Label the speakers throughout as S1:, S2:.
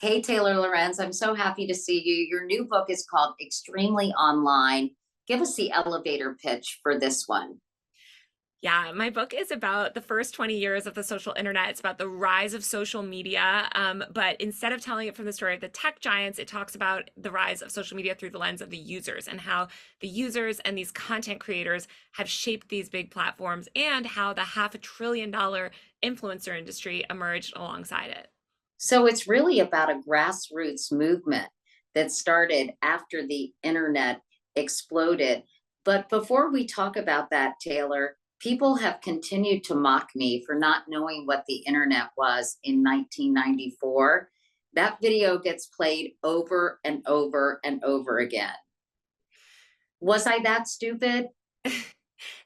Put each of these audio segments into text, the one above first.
S1: Hey, Taylor Lorenz, I'm so happy to see you. Your new book is called Extremely Online. Give us the elevator pitch for this one.
S2: Yeah, my book is about the first 20 years of the social internet. It's about the rise of social media. But instead of telling it from the story of the tech giants, it talks about the rise of social media through the lens of the users and how the users and these content creators have shaped these big platforms and how the $500 billion influencer industry emerged alongside it.
S1: So it's really about a grassroots movement that started after the internet exploded. But before we talk about that, Taylor, people have continued to mock me for not knowing what the internet was in 1994. That video gets played over and over and over again. Was I that stupid?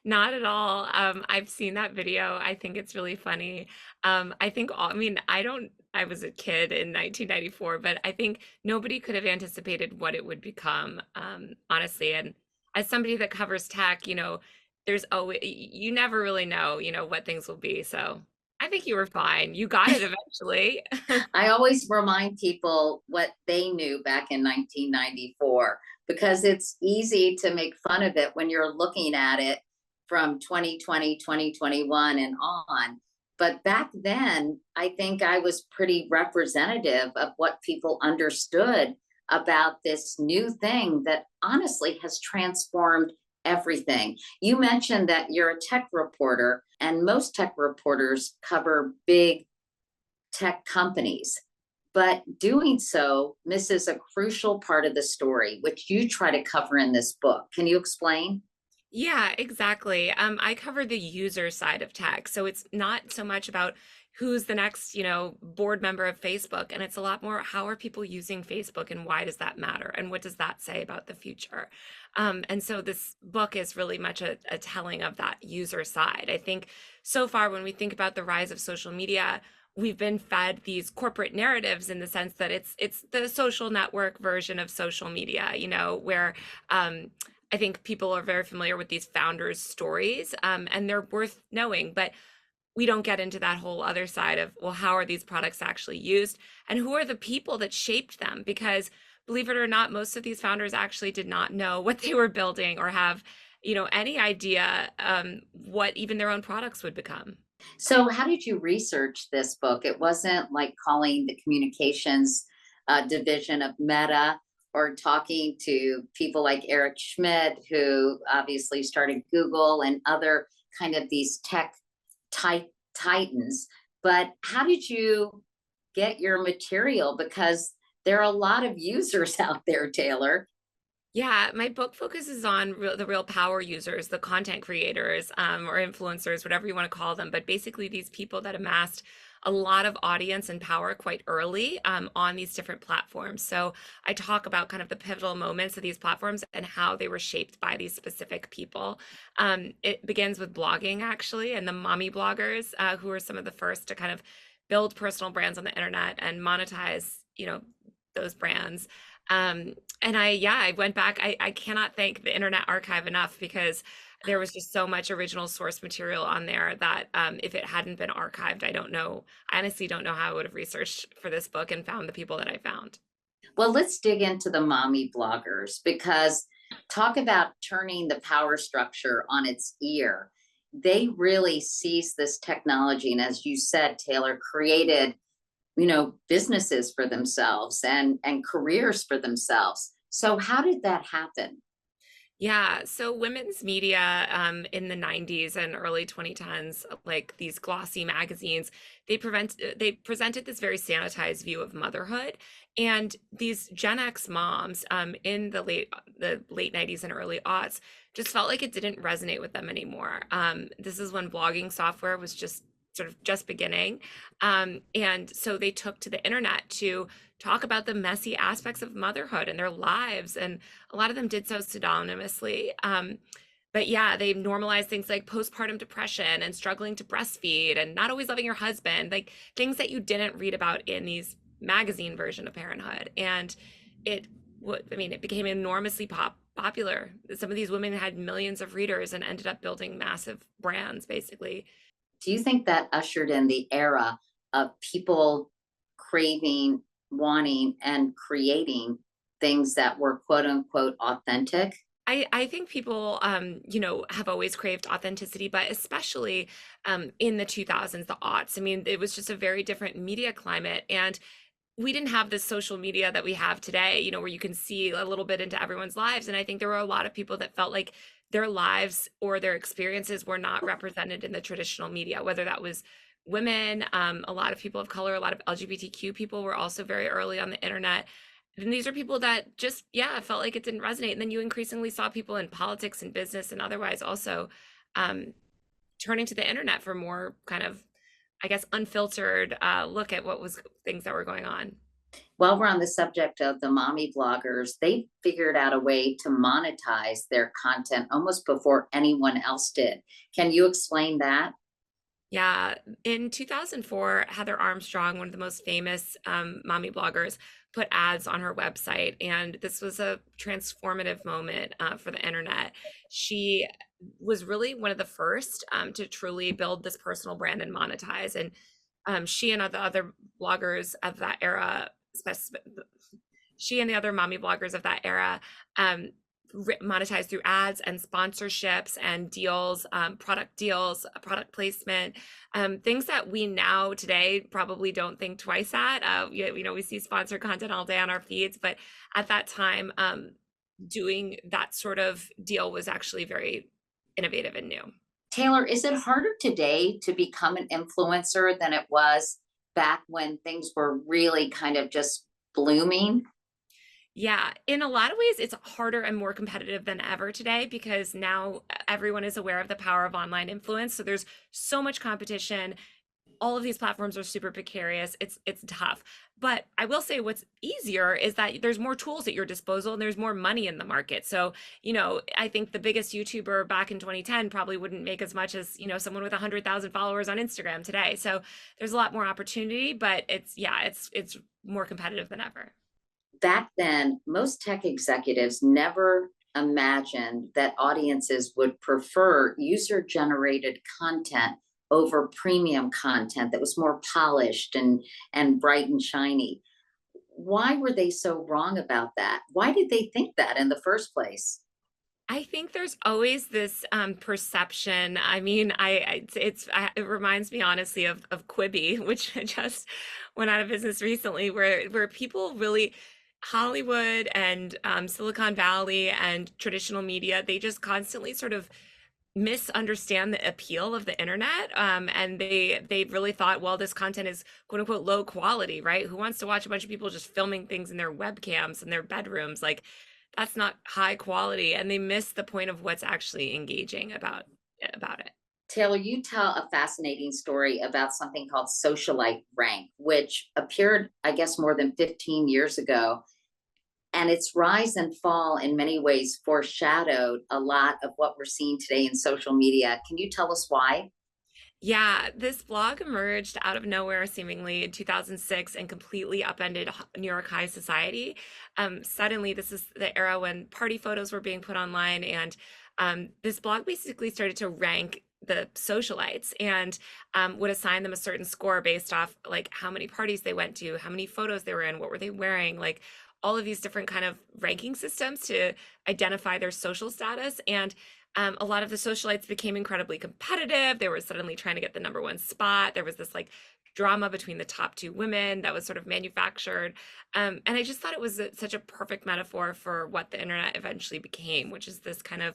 S2: Not at all. I've seen that video. I think it's really funny. I think all, I mean, I was a kid in 1994, but I think nobody could have anticipated what it would become, honestly. And as somebody that covers tech, there's always, you never really know, what things will be. So I think you were fine. You got it eventually.
S1: I always remind people what they knew back in 1994 because it's easy to make fun of it when you're looking at it from 2020, 2021, and on. But back then, I think I was pretty representative of what people understood about this new thing that honestly has transformed everything. You mentioned that you're a tech reporter, and most tech reporters cover big tech companies, but doing so misses a crucial part of the story, which you try to cover in this book. Can you explain?
S2: Yeah, exactly. I cover the user side of tech. So it's not so much about who's the next, board member of Facebook. And it's a lot more how are people using Facebook and why does that matter? And what does that say about the future? And so this book is really much a telling of that user side. I think so far, when we think about the rise of social media, we've been fed these corporate narratives in the sense that it's the social network version of social media, where I think people are very familiar with these founders' stories, and they're worth knowing. But we don't get into that whole other side of, well, how are these products actually used? And who are the people that shaped them? Because believe it or not, most of these founders actually did not know what they were building or have, any idea what even their own products would become.
S1: So, how did you research this book? It wasn't like calling the communications division of Meta or talking to people like Eric Schmidt, who obviously started Google and other kind of these tech titans. But how did you get your material? Because there are a lot of users out there, Taylor.
S2: Yeah, my book focuses on the real power users, the content creators, or influencers, whatever you want to call them. But basically, these people that amassed a lot of audience and power quite early on these different platforms. So I talk about kind of the pivotal moments of these platforms and how they were shaped by these specific people. It begins with blogging, actually, and the mommy bloggers, who were some of the first to kind of build personal brands on the internet and monetize, those brands. And I went back. I cannot thank the Internet Archive enough because there was just so much original source material on there that if it hadn't been archived, I don't know. I honestly don't know how I would have researched for this book and found the people that I found.
S1: Well, let's dig into the mommy bloggers because talk about turning the power structure on its ear. They really seized this technology and, as you said, Taylor, created businesses for themselves and careers for themselves. So how did that happen?
S2: Yeah, so women's media in the 90s and early 2010s, like these glossy magazines, they presented this very sanitized view of motherhood, and these Gen X moms in the late 90s and early aughts just felt like it didn't resonate with them anymore. This is when blogging software was just sort of just beginning, and so they took to the internet to talk about the messy aspects of motherhood and their lives, and a lot of them did so pseudonymously. But yeah, they normalized things like postpartum depression and struggling to breastfeed and not always loving your husband, like things that you didn't read about in these magazine version of parenthood. And it became enormously popular. Some of these women had millions of readers and ended up building massive brands, basically.
S1: Do you think that ushered in the era of people craving wanting and creating things that were quote unquote authentic.
S2: I think people, have always craved authenticity, but especially in the 2000s, the aughts. I mean, it was just a very different media climate. And we didn't have this social media that we have today, where you can see a little bit into everyone's lives. And I think there were a lot of people that felt like their lives or their experiences were not represented in the traditional media, whether that was women, a lot of people of color, a lot of LGBTQ people were also very early on the internet. And these are people that just, yeah, felt like it didn't resonate. And then you increasingly saw people in politics and business and otherwise also um, turning to the internet for more kind of, I guess, unfiltered look at what was things that were going on.
S1: While we're on the subject of the mommy bloggers, they figured out a way to monetize their content almost before anyone else did. Can you explain that?
S2: Yeah, in 2004, Heather Armstrong, one of the most famous mommy bloggers, put ads on her website, and this was a transformative moment for the internet. She was really one of the first to truly build this personal brand and monetize. And she and the other bloggers of that era, she and the other mommy bloggers of that era, um, monetized through ads and sponsorships and deals, product deals, product placement, things that we now today probably don't think twice at. We see sponsored content all day on our feeds, but at that time, doing that sort of deal was actually very innovative and new.
S1: Taylor, is it harder today to become an influencer than it was back when things were really kind of just blooming?
S2: Yeah, in a lot of ways, it's harder and more competitive than ever today because now everyone is aware of the power of online influence. So there's so much competition. All of these platforms are super precarious. It's tough. But I will say what's easier is that there's more tools at your disposal and there's more money in the market. So, I think the biggest YouTuber back in 2010 probably wouldn't make as much as, someone with 100,000 followers on Instagram today. So there's a lot more opportunity, but it's more competitive than ever.
S1: Back then, most tech executives never imagined that audiences would prefer user generated content over premium content that was more polished and bright and shiny. Why were they so wrong about that? Why did they think that in the first place?
S2: I think there's always this perception. I mean, it reminds me honestly of Quibi, which just went out of business recently, where people really Hollywood and Silicon Valley and traditional media, they just constantly sort of misunderstand the appeal of the internet, and they really thought, well, this content is quote unquote low quality, right? Who wants to watch a bunch of people just filming things in their webcams in their bedrooms? Like, that's not high quality, and they miss the point of what's actually engaging about it.
S1: Taylor, you tell a fascinating story about something called Socialite Rank, which appeared, I guess, more than 15 years ago. And its rise and fall in many ways foreshadowed a lot of what we're seeing today in social media. Can you tell us why?
S2: Yeah, this blog emerged out of nowhere seemingly in 2006 and completely upended New York high society. Suddenly, this is the era when party photos were being put online, and this blog basically started to rank the socialites and would assign them a certain score based off like how many parties they went to, how many photos they were in, what were they wearing, like all of these different kind of ranking systems to identify their social status. And a lot of the socialites became incredibly competitive. They were suddenly trying to get the number one spot. There was this like drama between the top two women that was sort of manufactured. And I just thought it was such a perfect metaphor for what the internet eventually became, which is this kind of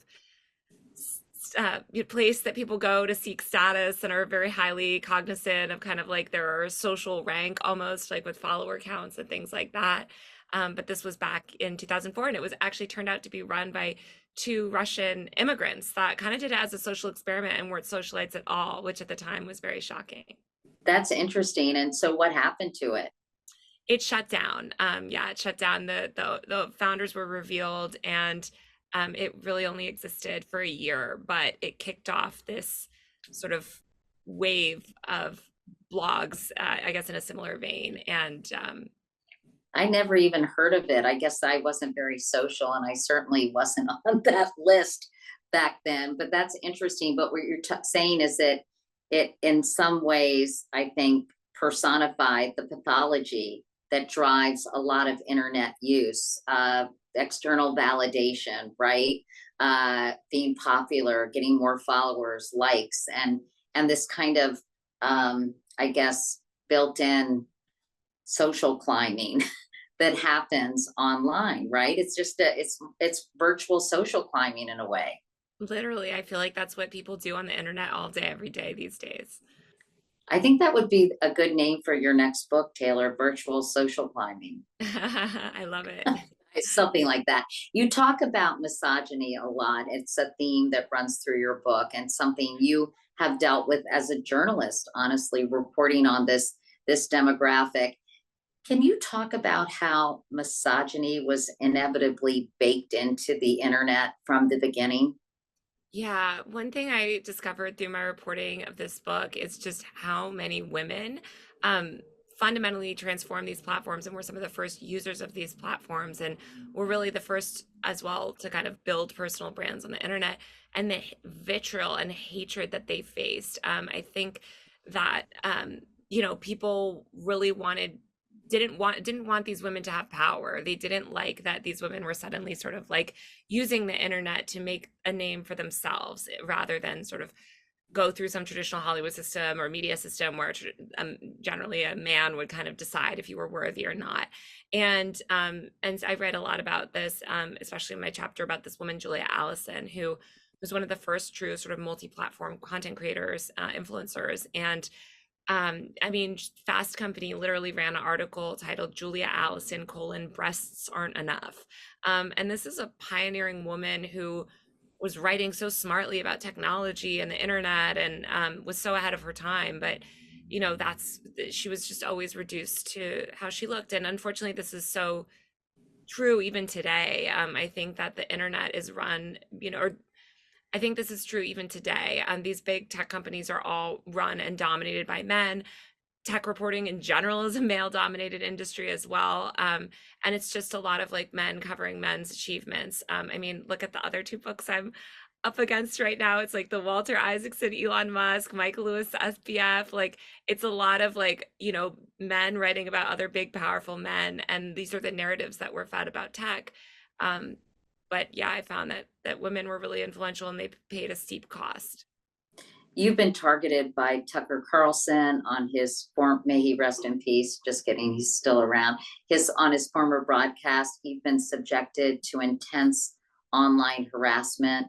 S2: place that people go to seek status and are very highly cognizant of kind of like their social rank, almost like with follower counts and things like that. But this was back in 2004, and it was actually turned out to be run by two Russian immigrants that kind of did it as a social experiment and weren't socialites at all, which at the time was very shocking.
S1: That's interesting. And so what happened to it?
S2: It shut down. Yeah, it shut down. The founders were revealed, and it really only existed for a year, but it kicked off this sort of wave of blogs, I guess, in a similar vein. And
S1: I never even heard of it. I guess I wasn't very social and I certainly wasn't on that list back then, but that's interesting. But what you're saying is that it, in some ways, I think, personified the pathology that drives a lot of internet use, external validation, right? Being popular, getting more followers, likes, and this kind of, I guess, built-in social climbing that happens online, right? It's just it's virtual social climbing in a way.
S2: Literally, I feel like that's what people do on the internet all day, every day these days.
S1: I think that would be a good name for your next book, Taylor, virtual social climbing.
S2: I love it.
S1: It's something like that. You talk about misogyny a lot. It's a theme that runs through your book and something you have dealt with as a journalist, honestly, reporting on this demographic. Can you talk about how misogyny was inevitably baked into the internet from the beginning?
S2: Yeah, one thing I discovered through my reporting of this book is just how many women um, fundamentally transformed these platforms and were some of the first users of these platforms and were really the first as well to kind of build personal brands on the internet and the vitriol and hatred that they faced. I think that people really didn't want these women to have power. They didn't like that these women were suddenly sort of like using the internet to make a name for themselves rather than sort of go through some traditional Hollywood system or media system where generally a man would kind of decide if you were worthy or not. And I read a lot about this, especially in my chapter about this woman, Julia Allison, who was one of the first true sort of multi-platform content creators, influencers. And I mean, Fast Company literally ran an article titled Julia Allison, breasts aren't enough. And this is a pioneering woman who was writing so smartly about technology and the internet and was so ahead of her time. But, she was just always reduced to how she looked. And unfortunately, this is so true even today. I think that the internet is run, or I think this is true even today. These big tech companies are all run and dominated by men. Tech reporting in general is a male dominated industry as well. And it's just a lot of like men covering men's achievements. I mean, look at the other two books I'm up against right now. It's like the Walter Isaacson, Elon Musk, Michael Lewis, SPF. Like it's a lot of like, men writing about other big, powerful men. And these are the narratives that were fed about tech. Um, but yeah, I found that women were really influential and they paid a steep cost.
S1: You've been targeted by Tucker Carlson on his form, may he rest in peace. Just kidding, he's still around. On his former broadcast, you've been subjected to intense online harassment.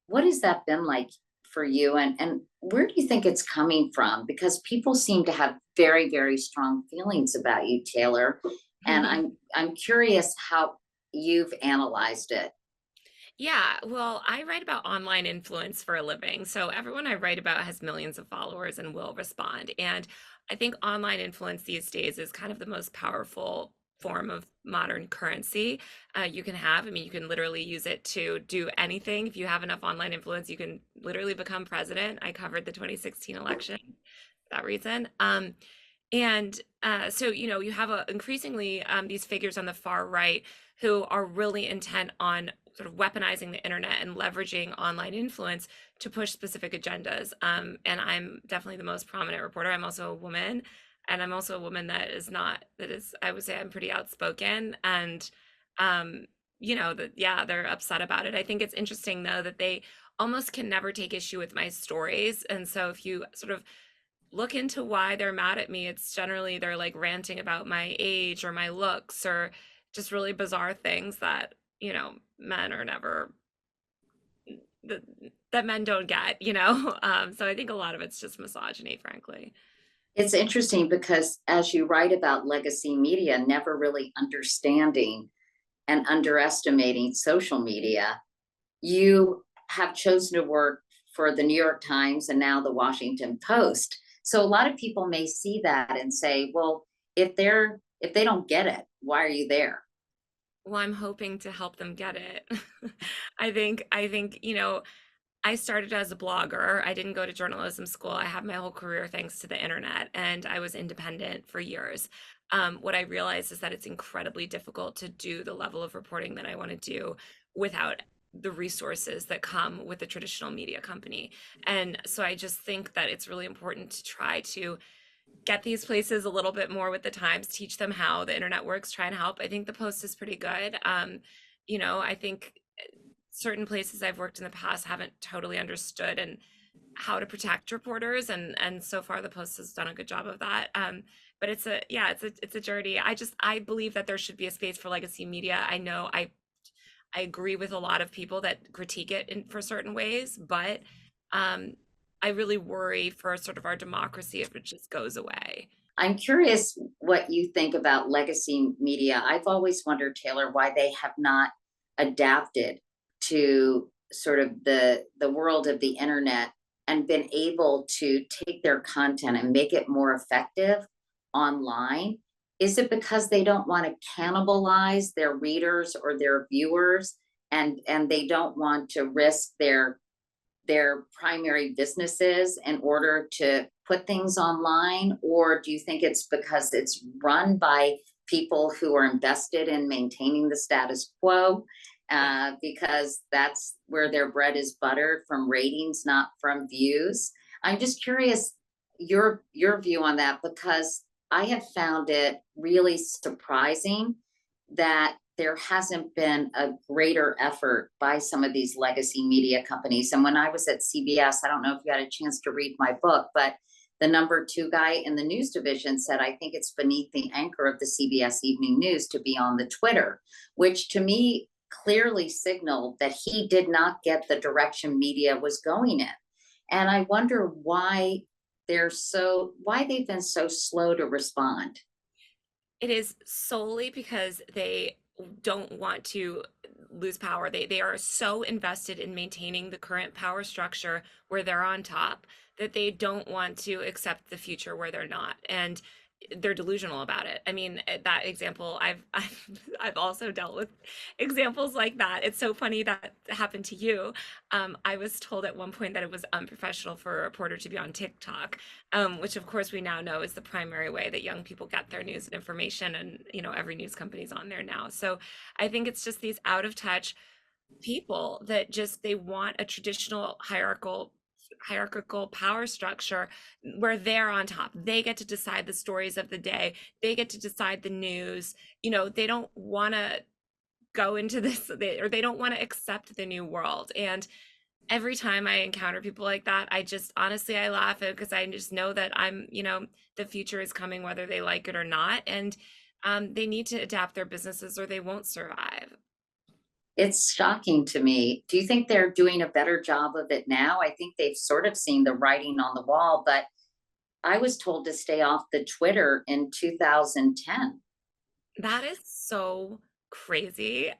S1: What has that been like for you? And where do you think it's coming from? Because people seem to have very, very strong feelings about you, Taylor. And I'm curious how you've analyzed it.
S2: Yeah, well, I write about online influence for a living. So everyone I write about has millions of followers and will respond. And I think online influence these days is kind of the most powerful form of modern currency you can have. I mean, you can literally use it to do anything. If you have enough online influence, you can literally become president. I covered the 2016 election for that reason. So, you have increasingly these figures on the far right who are really intent on sort of weaponizing the internet and leveraging online influence to push specific agendas. And I'm definitely the most prominent reporter. I'm also a woman, and I'm also a woman I would say I'm pretty outspoken. And, yeah, they're upset about it. I think it's interesting, though, that they almost can never take issue with my stories. And so if you sort of look into why they're mad at me, it's generally they're like ranting about my age or my looks or just really bizarre things that, men are never that, that men don't get. So I think a lot of it's just misogyny, frankly.
S1: It's interesting because as you write about legacy media, never really understanding and underestimating social media, you have chosen to work for the New York Times and now the Washington Post. So a lot of people may see that and say, well, if they don't get it, why are you there?
S2: Well, I'm hoping to help them get it. I think, I started as a blogger. I didn't go to journalism school. I have my whole career thanks to the internet, and I was independent for years. What I realized is that it's incredibly difficult to do the level of reporting that I want to do without the resources that come with a traditional media company. And so I just think that it's really important to try to get these places a little bit more with the times, teach them how the internet works, try and help. I think the Post is pretty good. I think certain places I've worked in the past haven't totally understood and how to protect reporters, and so far the Post has done a good job of that. But it's a journey. I believe that there should be a space for legacy media. I know I agree with a lot of people that critique it for certain ways, but um, I really worry for sort of our democracy if it just goes away.
S1: I'm curious what you think about legacy media. I've always wondered, Taylor, why they have not adapted to sort of the world of the internet and been able to take their content and make it more effective online. Is it because they don't want to cannibalize their readers or their viewers, and they don't want to risk their primary businesses in order to put things online? Or do you think it's because it's run by people who are invested in maintaining the status quo, because that's where their bread is buttered, from ratings, not from views? I'm just curious your view on that, because I have found it really surprising that there hasn't been a greater effort by some of these legacy media companies. And when I was at CBS, I don't know if you had a chance to read my book, but the number two guy in the news division said, I think it's beneath the anchor of the CBS Evening News to be on the Twitter, which to me clearly signaled that he did not get the direction media was going in. And I wonder why they've been so slow to respond.
S2: It is solely because they don't want to lose power. They are so invested in maintaining the current power structure where they're on top that they don't want to accept the future where they're not. And they're delusional about it. I mean, that example, I've also dealt with examples like that. It's so funny that happened to you. I was told at one point that it was unprofessional for a reporter to be on TikTok, which of course we now know is the primary way that young people get their news and information, and every news company's on there now. So I think it's just these out of touch people that just they want a traditional hierarchical power structure where they're on top. They get to decide the stories of the day. They get to decide the news. They don't want to go into this, or they don't want to accept the new world. And every time I encounter people like that, I just honestly I laugh at, because I just know that the future is coming whether they like it or not, and they need to adapt their businesses or they won't survive.
S1: It's shocking to me. Do you think they're doing a better job of it now? I think they've sort of seen the writing on the wall, but I was told to stay off the Twitter in 2010.
S2: That is so crazy.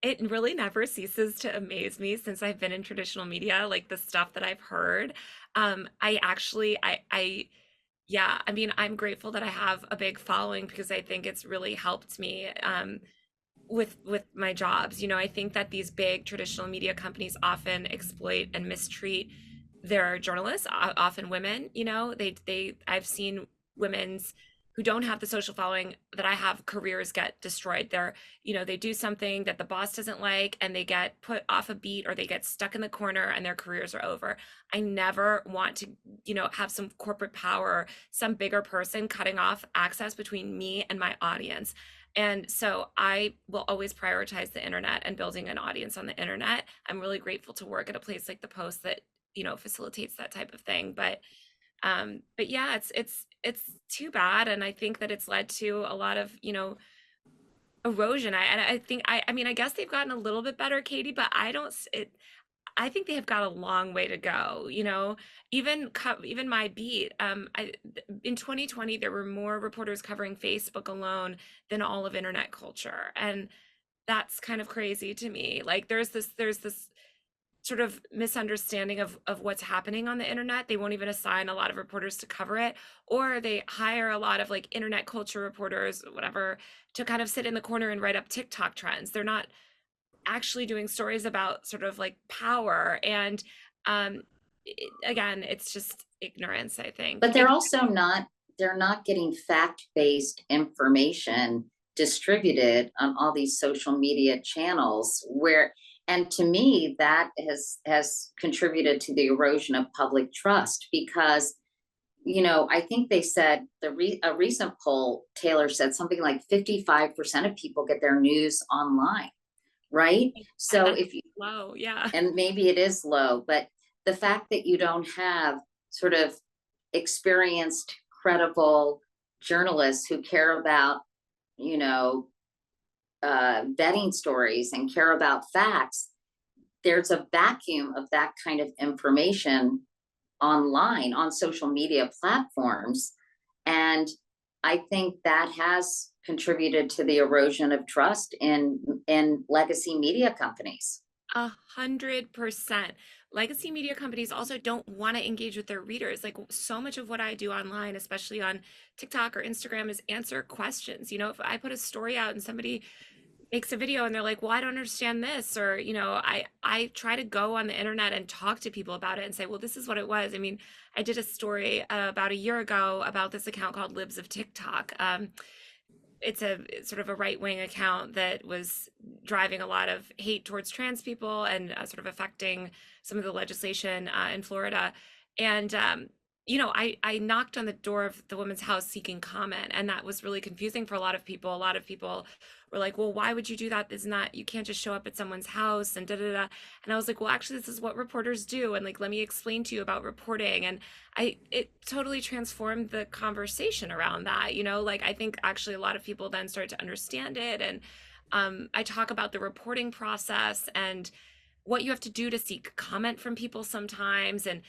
S2: It really never ceases to amaze me since I've been in traditional media, like the stuff that I've heard. I actually, yeah, I mean, I'm grateful that I have a big following because I think it's really helped me. With my jobs. I think that these big traditional media companies often exploit and mistreat their journalists, often women. I've seen women's who don't have the social following that I have, careers get destroyed. They do something that the boss doesn't like and they get put off a beat, or they get stuck in the corner and their careers are over. I never want to, have some corporate power, some bigger person cutting off access between me and my audience. And so I will always prioritize the internet and building an audience on the internet. I'm really grateful to work at a place like the Post that, facilitates that type of thing. But yeah, it's too bad. And I think that it's led to a lot of, erosion. I think I mean, I guess they've gotten a little bit better, Katie, but I think they have got a long way to go. Even my beat. In 2020, there were more reporters covering Facebook alone than all of internet culture, and that's kind of crazy to me. Like, there's this sort of misunderstanding of what's happening on the internet. They won't even assign a lot of reporters to cover it, or they hire a lot of like internet culture reporters, whatever, to kind of sit in the corner and write up TikTok trends. They're not actually doing stories about sort of like power. And again, it's just ignorance, I think.
S1: But they're not getting fact-based information distributed on all these social media channels, and to me that has contributed to the erosion of public trust, because I think they said a recent poll, Taylor said something like 55% of people get their news online, right? So
S2: That's
S1: if you,
S2: low. Yeah.
S1: and maybe it is low, but the fact that you don't have sort of experienced, credible journalists who care about, you know, vetting stories and care about facts, there's a vacuum of that kind of information online on social media platforms. And I think that has contributed to the erosion of trust in legacy media companies.
S2: 100%. Legacy media companies also don't want to engage with their readers. Like so much of what I do online, especially on TikTok or Instagram, is answer questions. If I put a story out and somebody makes a video and they're like, well, I don't understand this, or I try to go on the internet and talk to people about it and say, well, this is what it was. I mean, I did a story about a year ago about this account called Libs of TikTok. It's sort of a right-wing account that was driving a lot of hate towards trans people and sort of affecting some of the legislation in Florida. And I knocked on the door of the woman's house seeking comment, and that was really confusing for a lot of people. A lot of people were like, well, why would you do that? Isn't that, you can't just show up at someone's house and da da da. And I was like, well, actually, this is what reporters do. And like, let me explain to you about reporting. And it totally transformed the conversation around that. Like I think actually a lot of people then start to understand it. And I talk about the reporting process and what you have to do to seek comment from people sometimes. And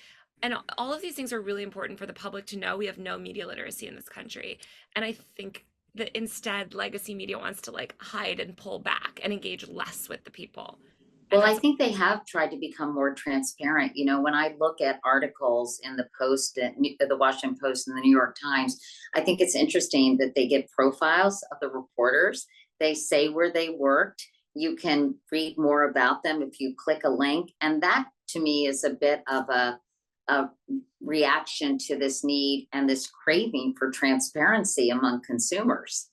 S2: all of these things are really important for the public to know. We have no media literacy in this country. And I think that instead legacy media wants to like hide and pull back and engage less with the people. And
S1: Well, I
S2: that's
S1: think they have tried to become more transparent. When I look at articles in the Post, the Washington Post, and the New York Times, I think it's interesting that they give profiles of the reporters. They say where they worked. You can read more about them if you click a link. And that to me is a bit of a reaction to this need and this craving for transparency among consumers.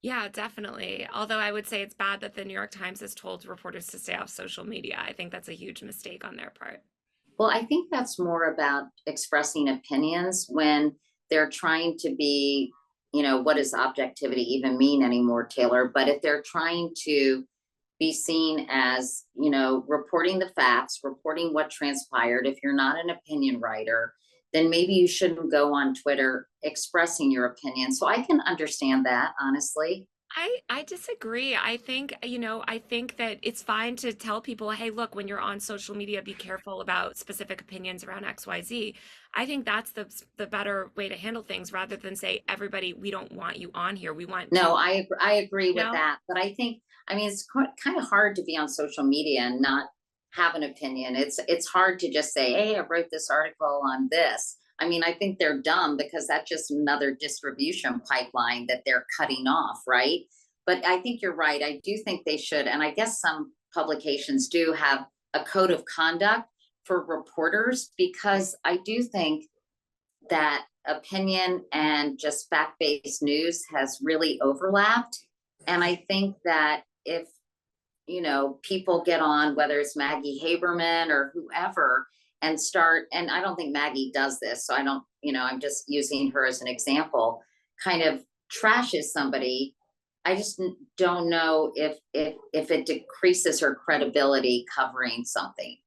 S2: Yeah, definitely. Although I would say it's bad that the New York Times has told reporters to stay off social media. I think that's a huge mistake on their part.
S1: Well, I think that's more about expressing opinions when they're trying to be, what does objectivity even mean anymore, Taylor? But if they're trying to be seen as, reporting the facts, reporting what transpired, if you're not an opinion writer, then maybe you shouldn't go on Twitter expressing your opinion. So I can understand that, honestly.
S2: I disagree. I think that it's fine to tell people, hey, look, when you're on social media, be careful about specific opinions around XYZ. I think that's the better way to handle things rather than say, everybody, we don't want you on here. We want
S1: No,
S2: to,
S1: I agree
S2: you
S1: with
S2: know?
S1: that. But it's kind of hard to be on social media and not have an opinion. It's hard to just say, hey, I wrote this article on this. I think they're dumb because that's just another distribution pipeline that they're cutting off, right? But I think you're right. I do think they should. And I guess some publications do have a code of conduct for reporters, because I do think that opinion and just fact-based news has really overlapped. And I think that if, people get on, whether it's Maggie Haberman or whoever, and start, and I don't think Maggie does this, so I don't, I'm just using her as an example, kind of trashes somebody. I just don't know if it decreases her credibility covering something.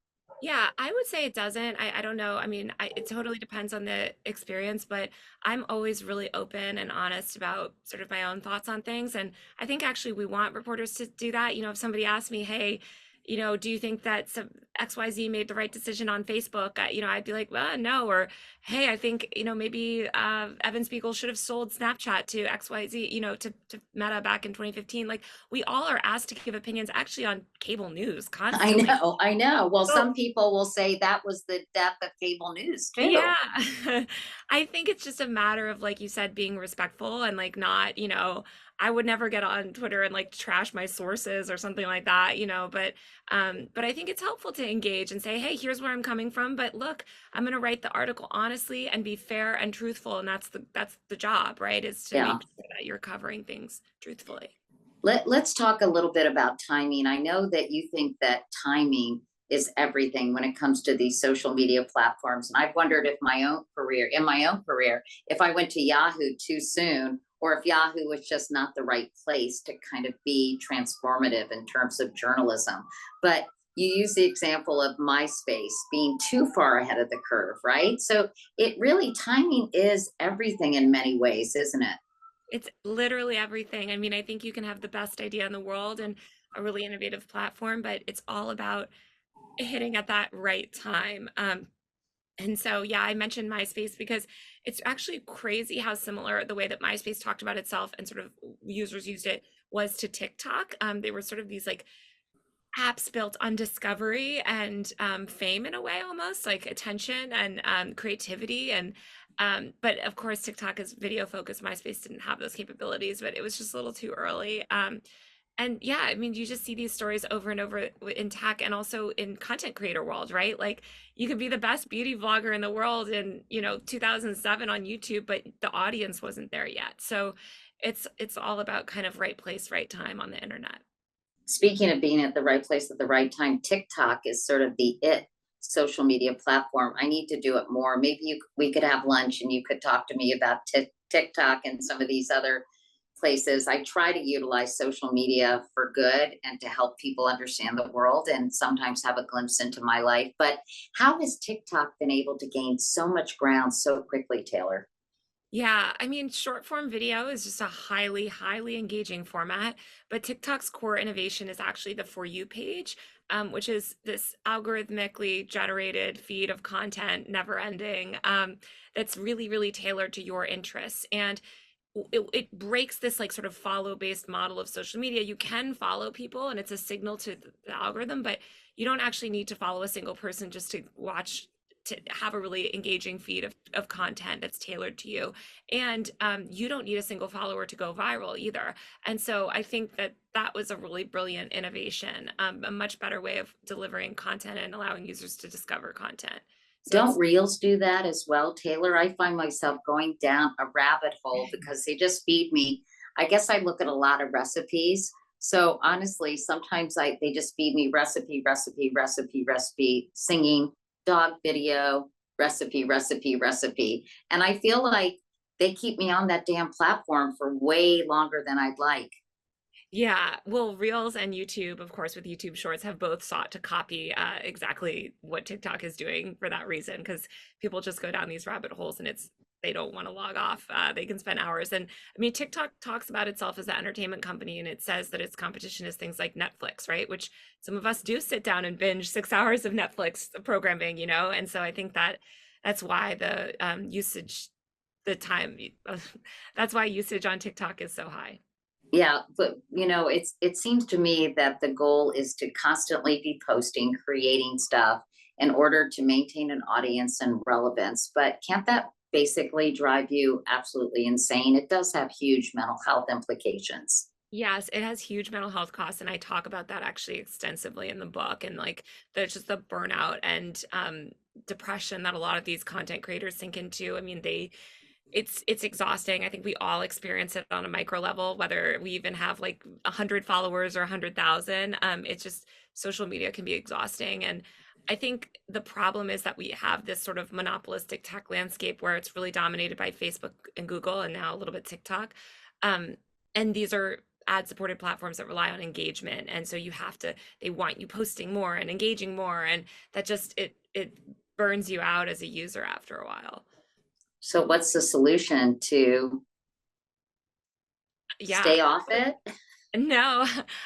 S2: Yeah, I would say it doesn't. I don't know. I mean, it totally depends on the experience, but I'm always really open and honest about sort of my own thoughts on things. And I think actually we want reporters to do that. If somebody asks me, hey, do you think that some XYZ made the right decision on Facebook? I'd be like, well, no. Or, hey, I think, maybe Evan Spiegel should have sold Snapchat to XYZ, to Meta back in 2015. Like, we all are asked to give opinions actually on cable news constantly.
S1: I know. Well,
S2: So
S1: some people will say that was the death of cable news
S2: yeah,
S1: too.
S2: I think it's just a matter of, like you said, being respectful and like not, I would never get on Twitter and like trash my sources or something like that, but I think it's helpful to engage and say, hey, here's where I'm coming from, but look, I'm going to write the article honestly and be fair and truthful, and that's the job, right? Is to
S1: Yeah.
S2: make sure that you're covering things truthfully.
S1: Let's talk a little bit about timing. I know that you think that timing is everything when it comes to these social media platforms. And I've wondered if in my own career, if I went to Yahoo too soon, or if Yahoo was just not the right place to kind of be transformative in terms of journalism. But you use the example of MySpace being too far ahead of the curve, right? So it really, timing is everything in many ways, isn't it?
S2: It's literally everything. I mean, I think you can have the best idea in the world and a really innovative platform, but it's all about hitting at that right time. And so, yeah, I mentioned MySpace because it's actually crazy how similar the way that MySpace talked about itself and sort of users used it was to TikTok. They were sort of these like apps built on discovery and fame in a way, almost like attention and creativity. And but of course, TikTok is video focused. MySpace didn't have those capabilities, but it was just a little too early. And yeah, I mean, you just see these stories over and over in tech and also in content creator world, right? Like you could be the best beauty vlogger in the world in, 2007 on YouTube, but the audience wasn't there yet. So it's all about kind of right place, right time on the internet.
S1: Speaking of being at the right place at the right time, TikTok is sort of the it social media platform. I need to do it more. Maybe we could have lunch and you could talk to me about TikTok and some of these other places. I try to utilize social media for good and to help people understand the world and sometimes have a glimpse into my life. But how has TikTok been able to gain so much ground so quickly, Taylor?
S2: Yeah, I mean, short form video is just a highly, highly engaging format, but TikTok's core innovation is actually the For You page, which is this algorithmically generated feed of content, never ending, that's really, really tailored to your interests. And it breaks this like sort of follow based model of social media. You can follow people and it's a signal to the algorithm, but you don't actually need to follow a single person just to watch, to have a really engaging feed of content that's tailored to you. And you don't need a single follower to go viral either. And so I think that that was a really brilliant innovation, a much better way of delivering content and allowing users to discover content. So
S1: Don't
S2: it's
S1: reels do that as well, Taylor? I find myself going down a rabbit hole because they just feed me. I guess I look at a lot of recipes. So honestly, sometimes they just feed me recipe, recipe, recipe, recipe, singing, dog video, recipe, recipe, recipe. And I feel like they keep me on that damn platform for way longer than I'd like.
S2: Yeah, well, Reels and YouTube, of course, with YouTube Shorts, have both sought to copy exactly what TikTok is doing for that reason, because people just go down these rabbit holes and they don't want to log off. They can spend hours. And I mean, TikTok talks about itself as an entertainment company, and it says that its competition is things like Netflix, right? Which some of us do sit down and binge 6 hours of Netflix programming, And so I think that that's why the usage, the time, that's why usage on TikTok is so high.
S1: Yeah, but it seems to me that the goal is to constantly be posting, creating stuff in order to maintain an audience and relevance. But can't that basically drive you absolutely insane? It does have huge mental health implications.
S2: Yes, it has huge mental health costs, and I talk about that actually extensively in the book, and like there's just the burnout and depression that a lot of these content creators sink into. I mean, it's exhausting. I think we all experience it on a micro level, whether we even have like 100 followers or 100,000. It's just social media can be exhausting, and I think the problem is that we have this sort of monopolistic tech landscape where it's really dominated by Facebook and Google, and now a little bit TikTok. Um, and these are ad supported platforms that rely on engagement, and so they want you posting more and engaging more, and that just it burns you out as a user after a while.
S1: So what's the solution to
S2: Yeah.
S1: stay off it?
S2: No,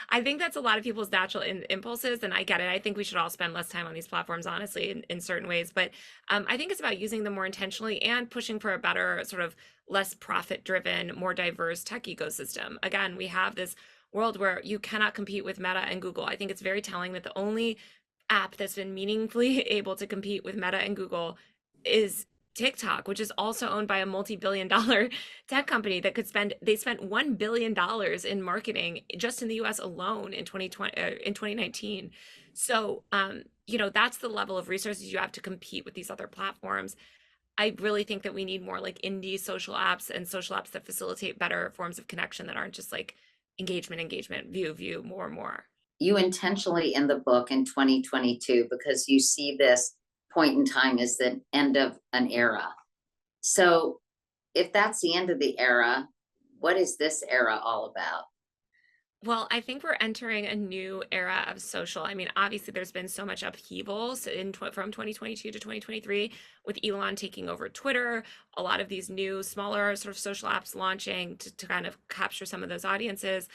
S2: I think that's a lot of people's natural impulses, and I get it. I think we should all spend less time on these platforms, honestly, in certain ways. But I think it's about using them more intentionally and pushing for a better, sort of less profit-driven, more diverse tech ecosystem. Again, we have this world where you cannot compete with Meta and Google. I think it's very telling that the only app that's been meaningfully able to compete with Meta and Google is TikTok, which is also owned by a multi-billion dollar tech company that they spent $1 billion in marketing just in the US alone in 2020, in 2019. So, that's the level of resources you have to compete with these other platforms. I really think that we need more like indie social apps and social apps that facilitate better forms of connection that aren't just like engagement, engagement, view, view, more and more.
S1: you intentionally in the book in 2022 because you see this point in time as the end of an era. So if that's the end of the era, what is this era all about?
S2: Well, I think we're entering a new era of social. I mean, obviously, there's been so much upheaval from 2022 to 2023 with Elon taking over Twitter, a lot of these new, smaller sort of social apps launching to kind of capture some of those audiences.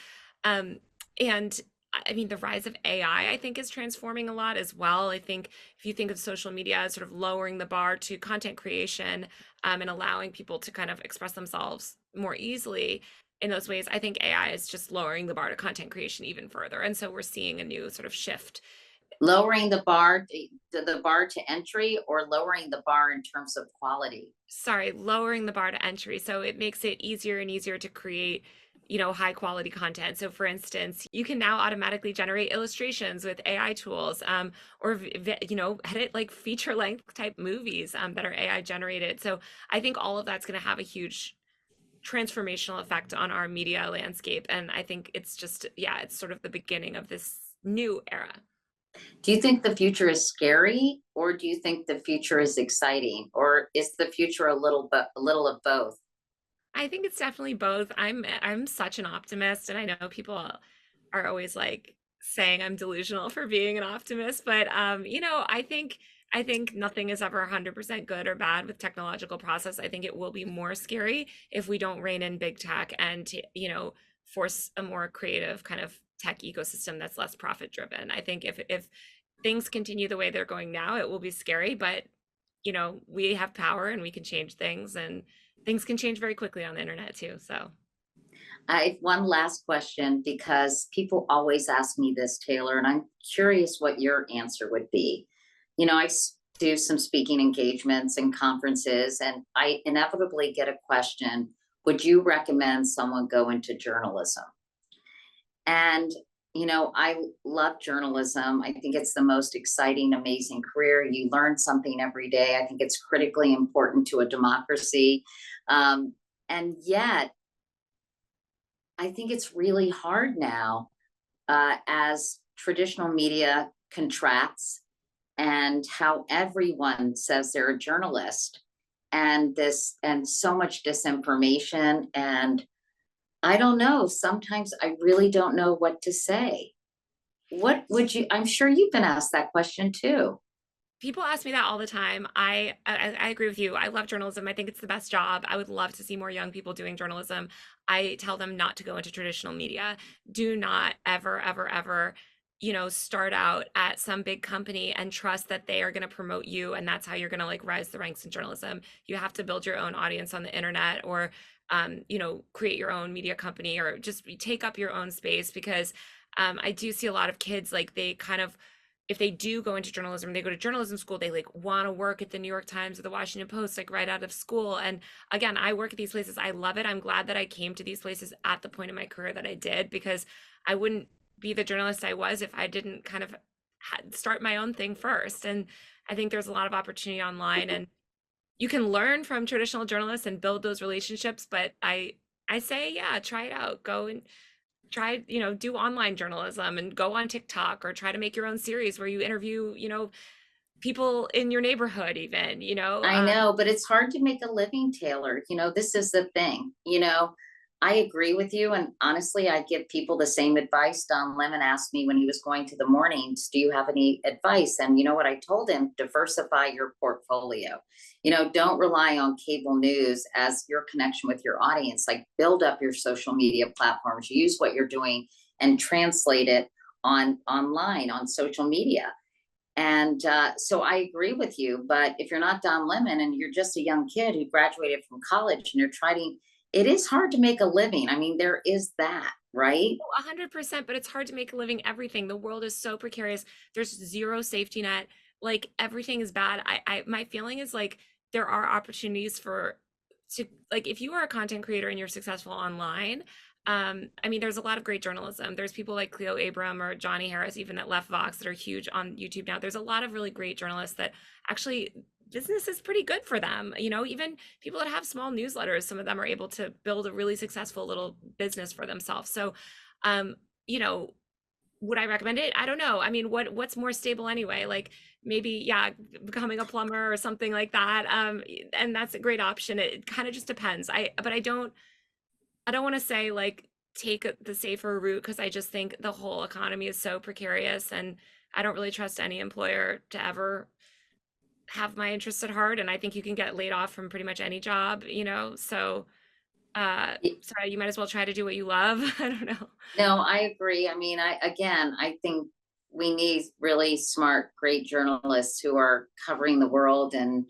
S2: Um, and I mean, the rise of AI, I think, is transforming a lot as well. I think if you think of social media as sort of lowering the bar to content creation, and allowing people to kind of express themselves more easily in those ways, I think AI is just lowering the bar to content creation even further. And so we're seeing a new sort of shift.
S1: Lowering the bar, the bar to entry, or lowering the bar in terms of quality?
S2: Sorry, lowering the bar to entry. So it makes it easier and easier to create, high quality content. So for instance, you can now automatically generate illustrations with AI tools, or, edit like feature length type movies, that are AI generated. So I think all of that's going to have a huge transformational effect on our media landscape. And I think it's just, yeah, it's sort of the beginning of this new era.
S1: Do you think the future is scary, or do you think the future is exciting, or is the future a little of both?
S2: I think it's definitely both. I'm such an optimist, and I know people are always like saying I'm delusional for being an optimist, but I think nothing is ever 100% good or bad with technological process. I think it will be more scary if we don't rein in big tech and force a more creative kind of tech ecosystem that's less profit driven. I think if things continue the way they're going now, it will be scary, but we have power and we can change things, and things can change very quickly on the internet too. So
S1: I have one last question because people always ask me this, Taylor, and I'm curious what your answer would be. Do some speaking engagements and conferences, and I inevitably get a question: would you recommend someone go into journalism? And I love journalism. I think it's the most exciting, amazing career. You learn something every day. I think it's critically important to a democracy. And yet, I think it's really hard now, as traditional media contracts and how everyone says they're a journalist, and so much disinformation. And I don't know, sometimes I really don't know what to say. What would you, I'm sure you've been asked that question too.
S2: people ask me that all the time. I agree with you. I love journalism. I think it's the best job. I would love to see more young people doing journalism. I tell them not to go into traditional media. Do not ever, ever, ever, start out at some big company and trust that they are going to promote you and that's how you're going to like rise the ranks in journalism. You have to build your own audience on the internet, or create your own media company, or just take up your own space, because I do see a lot of kids like they kind of, if they do go into journalism, they go to journalism school, they like want to work at the New York Times or the Washington Post, like right out of school. And again, I work at these places. I love it. I'm glad that I came to these places at the point in my career that I did, because I wouldn't be the journalist I was if I didn't kind of start my own thing first. And I think there's a lot of opportunity online, and you can learn from traditional journalists and build those relationships. But I say, yeah, try it out. Go and try, do online journalism and go on TikTok, or try to make your own series where you interview, people in your neighborhood even,
S1: I know, but it's hard to make a living, Taylor. This is the thing. I agree with you. And honestly, I give people the same advice. Don Lemon asked me when he was going to the mornings, do you have any advice? And you know what I told him? Diversify your portfolio. Don't rely on cable news as your connection with your audience. Like, build up your social media platforms, use what you're doing and translate it online on social media. And so I agree with you. But if you're not Don Lemon and you're just a young kid who graduated from college and you're trying, it is hard to make a living. I mean, there is that, right?
S2: 100%, but it's hard to make a living everything. The world is so precarious. There's zero safety net. Like everything is bad. My feeling is like there are opportunities to like, if you are a content creator and you're successful online, I mean, there's a lot of great journalism. There's people like Cleo Abram or Johnny Harris, even at Left Vox, that are huge on YouTube now. There's a lot of really great journalists that actually business is pretty good for them. Even people that have small newsletters, some of them are able to build a really successful little business for themselves. So, um, you know, would I recommend it? I don't know. I mean, what's more stable anyway? Like maybe, yeah, becoming a plumber or something like that. And that's a great option. It kind of just depends. But I don't want to say like take the safer route because I just think the whole economy is so precarious, and I don't really trust any employer to ever have my interests at heart. And I think you can get laid off from pretty much any job, you know? So, so you might as well try to do what you love. I don't know.
S1: No, I agree. I mean, I think we need really smart, great journalists who are covering the world and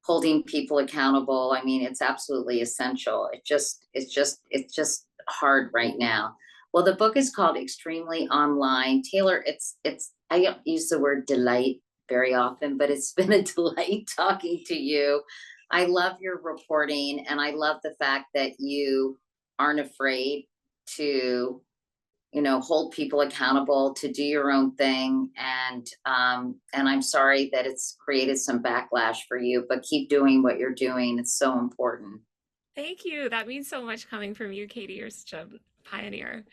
S1: holding people accountable. I mean, it's absolutely essential. It's just hard right now. Well, the book is called Extremely Online. Taylor, I don't use the word delight very often, but it's been a delight talking to you. I love your reporting, and I love the fact that you aren't afraid to, hold people accountable, to do your own thing. And I'm sorry that it's created some backlash for you, but keep doing what you're doing. It's so important.
S2: Thank you. That means so much coming from you, Katie. You're such a pioneer.